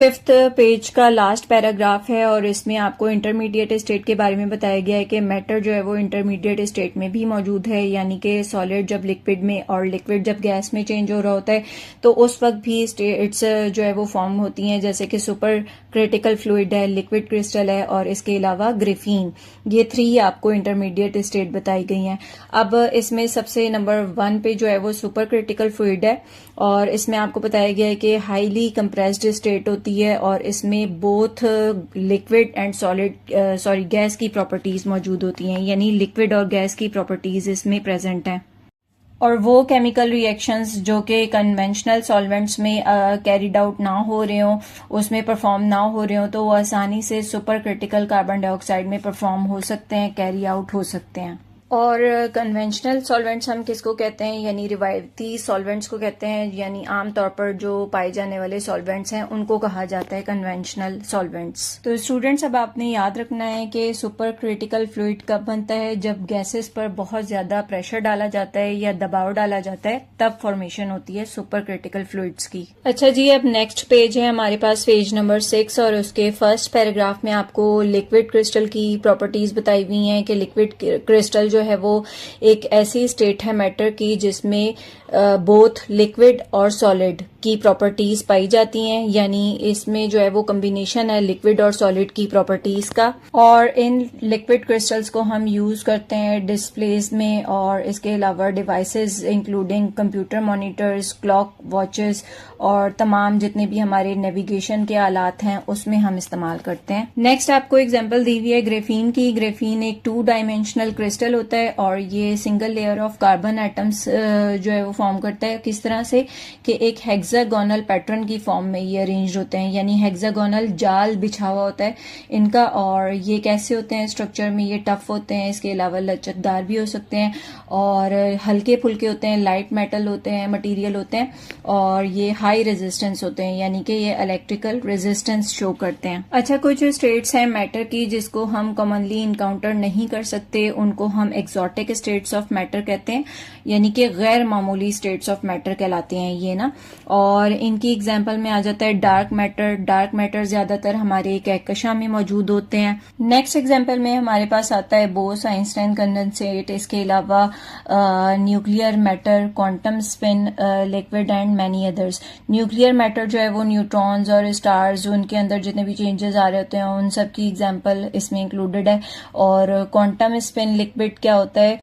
Fifth page का last paragraph है और इसमें आपको इंटरमीडिएट स्टेट के बारे में बताया गया है कि मैटर जो है वो इंटरमीडिएट स्टेट में भी मौजूद है, यानी कि सॉलिड जब लिक्विड में और लिक्विड जब गैस में चेंज हो रहा होता है तो उस वक्त भी स्टेट्स जो है वो फॉर्म होती हैं, जैसे कि सुपर क्रिटिकल फ्लूइड है, लिक्विड क्रिस्टल है और इसके अलावा ग्रिफीन। ये 3 आपको इंटरमीडिएट स्टेट बताई गई हैं। अब इसमें सबसे नंबर 1 पे जो है वो सुपर क्रिटिकल फ्लूइड है और इसमें आपको बताया गया है कि हाईली कंप्रेस्ड स्टेट होती है और इसमें both liquid and solid gas की प्रॉपर्टीज मौजूद होती हैं, यानी लिक्विड और गैस की प्रॉपर्टीज इसमें प्रेजेंट हैं। और वो केमिकल रिएक्शंस जो कि कन्वेंशनल सॉल्वेंट्स में कैरिड आउट ना हो रहे हों, उसमें परफॉर्म ना हो रहे हों, तो वो आसानी से सुपर क्रिटिकल कार्बन डाइऑक्साइड में परफॉर्म हो सकते हैं, कैरी आउट हो सकते हैं। और कन्वेंशनल सॉल्वेंट्स हम किसको कहते हैं, यानी रिवायती सॉल्वेंट्स को कहते हैं, यानी आमतौर पर जो पाए जाने वाले सॉल्वेंट्स हैं उनको कहा जाता है कन्वेंशनल सॉल्वेंट्स। तो स्टूडेंट्स, अब आपने याद रखना है कि सुपर क्रिटिकल फ्लूइड कब बनता है, जब गैसेस पर बहुत ज्यादा प्रेशर डाला जाता है या दबाव डाला जाता है, तब फॉर्मेशन होती है सुपर क्रिटिकल फ्लूइड्स की। अच्छा जी, अब नेक्स्ट पेज है हमारे पास, पेज नंबर 6, और उसके फर्स्ट पैराग्राफ में आपको लिक्विड क्रिस्टल की प्रॉपर्टीज बताई हुई हैं कि लिक्विड क्रिस्टल जो है वो एक ऐसी स्टेट है मैटर की जिसमें बोथ लिक्विड और सॉलिड की प्रॉपर्टीज पाई जाती हैं, यानी इसमें जो है वो कॉम्बिनेशन है लिक्विड और सॉलिड की प्रॉपर्टीज का। और इन लिक्विड क्रिस्टल्स को हम यूज करते हैं डिस्प्लेस में और इसके अलावा devices including computer monitors, clock, watches और तमाम जितने भी हमारे नेविगेशन के आलात हैं उसमें हम इस्तेमाल करते हैं। नेक्स्ट आपको एग्जांपल दी हुई है ग्रेफीन की। ग्रेफीन एक 2 डायमेंशनल क्रिस्टल होता है और ये single layer of carbon atoms जो है वो फॉर्म करता है। किस तरह से कि एक हेक्सागोनल पैटर्न की फॉर्म में ये अरेंज होते हैं, यानी हेक्सागोनल जाल बिछा हुआ होता है इनका। और ये कैसे होते हैं स्ट्रक्चर में, ये टफ होते हैं, इसके अलावा लचकदार भी हो सकते हैं और हल्के फुल्के होते हैं, लाइट मेटल होते हैं, मटेरियल होते हैं और ये हाई रेजिस्टेंस होते हैं, यानी कि ये इलेक्ट्रिकल रेजिस्टेंस शो करते हैं। अच्छा, कुछ स्टेट्स हैं मैटर की जिसको हम कॉमनली इनकाउंटर नहीं कर सकते, उनको हम एक्सोटिक स्टेट्स ऑफ मैटर कहते हैं, यानी कि गैर मामूली स्टेट्स ऑफ मैटर कहलाते हैं ये ना। और इनकी एग्जांपल में आ जाता है डार्क मैटर। डार्क मैटर ज्यादातर हमारे कहकशां में मौजूद होते हैं। नेक्स्ट एग्जांपल में हमारे पास आता है बोस आइंस्टाइन कंडेंसेट, इसके अलावा nuclear matter, quantum spin, liquid and many others. Nuclear matter जो है वो न्यूट्रॉन्स और स्टार्स, उनके अंदर जितने भी चेंजेस आ रहे होते हैं उन सब की एग्जाम्पल इसमें इंक्लूडेड है। और क्वांटम स्पिन लिक्विड क्या होता है,